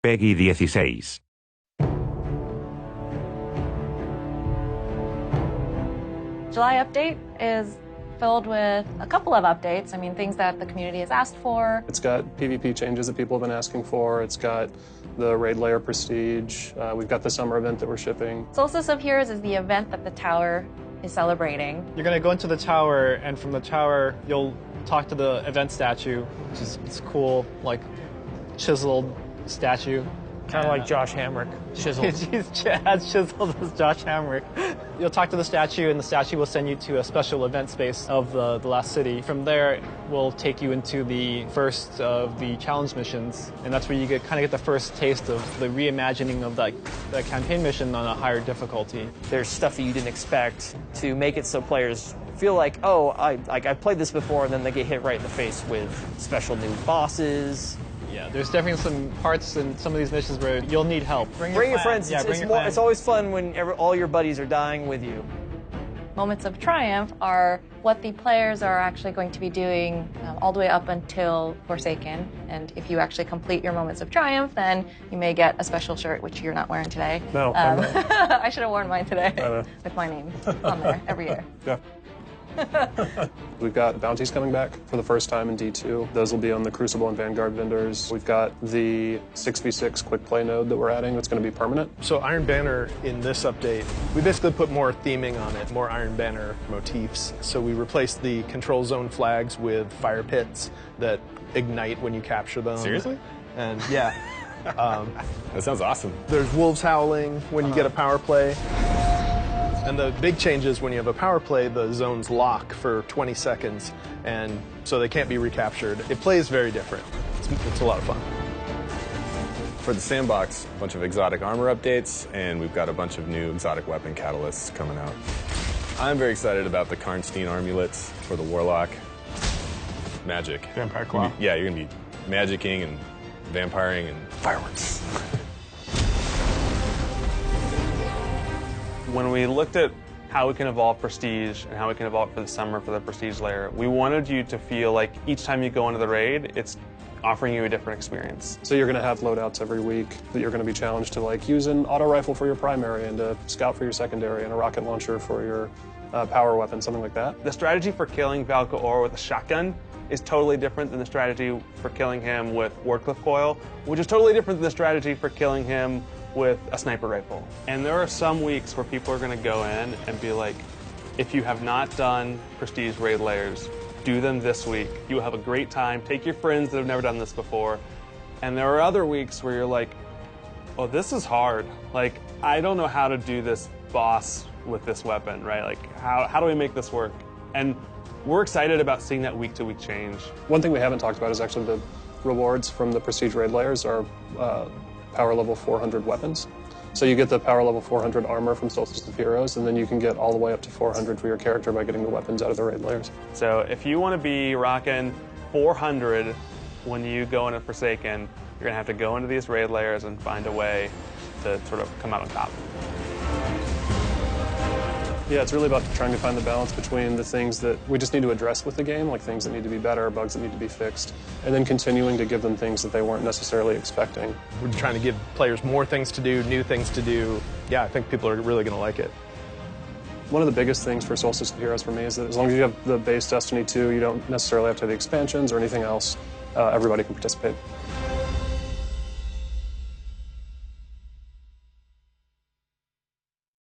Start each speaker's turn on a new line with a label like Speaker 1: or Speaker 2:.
Speaker 1: Peggy 16.
Speaker 2: July update is filled with a couple of updates. I mean, things that the community has asked for.
Speaker 3: It's got PvP changes that people have been asking for. It's got the raid layer prestige. We've got the summer event that we're shipping.
Speaker 2: Solstice of Heroes is the event that the tower is celebrating.
Speaker 4: You're going to go into the tower, and from the tower, you'll talk to the event statue, which is it's cool, like chiseled statue.
Speaker 5: Kind of like Josh Hamrick, chiseled.
Speaker 4: He's as chiseled as Josh Hamrick. You'll talk to the statue, and the statue will send you to a special event space of the last city. From there, we'll take you into the first of the challenge missions, and that's where you kind of get the first taste of the reimagining of that campaign mission on a higher difficulty.
Speaker 5: There's stuff that you didn't expect to make it so players feel like, oh, I played this before, and then they get hit right in the face with special new bosses.
Speaker 4: Yeah, there's definitely some parts in some of these missions where you'll need help.
Speaker 5: Bring your friends.
Speaker 4: Yeah,
Speaker 5: it's always fun when all your buddies are dying with you.
Speaker 2: Moments of Triumph are what the players are actually going to be doing all the way up until Forsaken. And if you actually complete your Moments of Triumph, then you may get a special shirt, which you're not wearing today.
Speaker 3: No,
Speaker 2: I should have worn mine today with my name on there every year.
Speaker 3: Yeah. We've got bounties coming back for the first time in D2. Those will be on the Crucible and Vanguard vendors. We've got the 6v6 quick play node that we're adding that's going to be permanent.
Speaker 6: So Iron Banner in this update, we basically put more theming on it, more Iron Banner motifs. So we replaced the control zone flags with fire pits that ignite when you capture them.
Speaker 7: Seriously?
Speaker 6: And yeah.
Speaker 7: That sounds awesome.
Speaker 6: There's wolves howling when you get a power play. And the big change is when you have a power play, the zones lock for 20 seconds, and so they can't be recaptured. It plays very different. It's a lot of fun.
Speaker 7: For the sandbox, a bunch of exotic armor updates, and we've got a bunch of new exotic weapon catalysts coming out. I'm very excited about the Karnstein armulets for the Warlock. Magic.
Speaker 6: Vampire Claw.
Speaker 7: Yeah, you're going to be magicking and vampiring and fireworks.
Speaker 8: When we looked at how we can evolve Prestige and how we can evolve for the summer for the Prestige layer, we wanted you to feel like each time you go into the raid, it's offering you a different experience.
Speaker 3: So you're going to have loadouts every week that you're going to be challenged to like use an auto rifle for your primary and a scout for your secondary and a rocket launcher for your power weapon, something like that.
Speaker 8: The strategy for killing Valkaor with a shotgun is totally different than the strategy for killing him with Wardcliff Coil, which is totally different than the strategy for killing him with a sniper rifle. And there are some weeks where people are going to go in and be like, if you have not done Prestige raid layers, do them this week. You will have a great time. Take your friends that have never done this before. And there are other weeks where you're like, oh, this is hard. Like, I don't know how to do this boss with this weapon, right? Like, how do we make this work? And we're excited about seeing that week-to-week change.
Speaker 3: One thing we haven't talked about is actually the rewards from the Prestige raid layers are power level 400 weapons. So you get the power level 400 armor from Solstice of Heroes, and then you can get all the way up to 400 for your character by getting the weapons out of the raid layers.
Speaker 8: So if you want to be rocking 400 when you go into Forsaken, you're going to have to go into these raid layers and find a way to sort of come out on top.
Speaker 3: Yeah, it's really about trying to find the balance between the things that we just need to address with the game, like things that need to be better, bugs that need to be fixed, and then continuing to give them things that they weren't necessarily expecting.
Speaker 6: We're trying to give players more things to do, new things to do. Yeah, I think people are really going to like it.
Speaker 3: One of the biggest things for Solstice of Heroes for me is that as long as you have the base Destiny 2, you don't necessarily have to have the expansions or anything else. Everybody can participate.